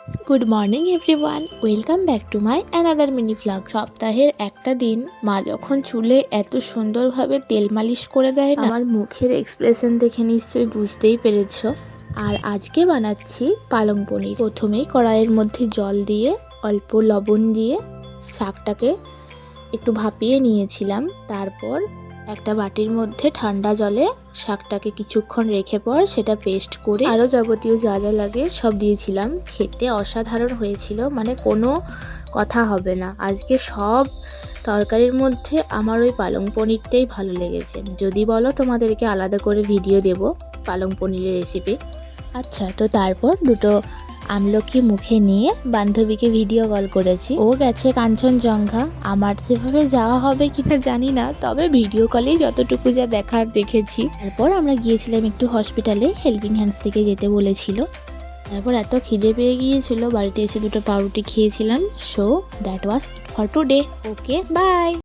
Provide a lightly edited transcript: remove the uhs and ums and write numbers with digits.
Good morning everyone, welcome back to my another mini vlog. সপ্তাহের একটা দিন মা যখন চুলে এত সুন্দরভাবে তেল মালিশ করে দেয় না, আমার মুখের এক্সপ্রেশন দেখে নিশ্চয়ই বুঝতেই পেরেছো। আর আজকে বানাচ্ছি পালং পনির। প্রথমেই কড়াইয়ের মধ্যে জল দিয়ে অল্প লবণ দিয়ে শাকটাকে একটু ভাপিয়ে নিয়েছিলাম। তারপর একটা বাটির মধ্যে ঠান্ডা জলে শাকটাকে কিছুক্ষণ রেখে পর সেটা পেস্ট করে আরও যাবতীয় যা যা লাগে সব দিয়েছিলাম। খেতে অসাধারণ হয়েছিল, মানে কোনো কথা হবে না। আজকে সব তরকারির মধ্যে আমার ওই পালং পনিরটাই ভালো লেগেছে। যদি বলো তোমাদেরকে আলাদা করে ভিডিও দেব পালং পনিরের রেসিপি। আচ্ছা, তো তারপর দুটো আমলকি মুখে নিয়ে বান্ধবীকে ভিডিও কল করেছি। ও গেছে কাঞ্চনজঙ্ঘা, আমার সেভাবে যাওয়া হবে কিনা জানি না, তবে ভিডিও কলেই যতটুকু যা দেখার দেখেছি। তারপর আমরা গিয়েছিলাম একটু হসপিটালে, হেল্পিং হ্যান্ডস থেকে যেতে বলেছিল। তারপর এত খিদে পেয়ে গিয়েছিল, বাড়িতে এসে দুটো পাউরুটি খেয়েছিলাম। So that was it for today. Okay, by.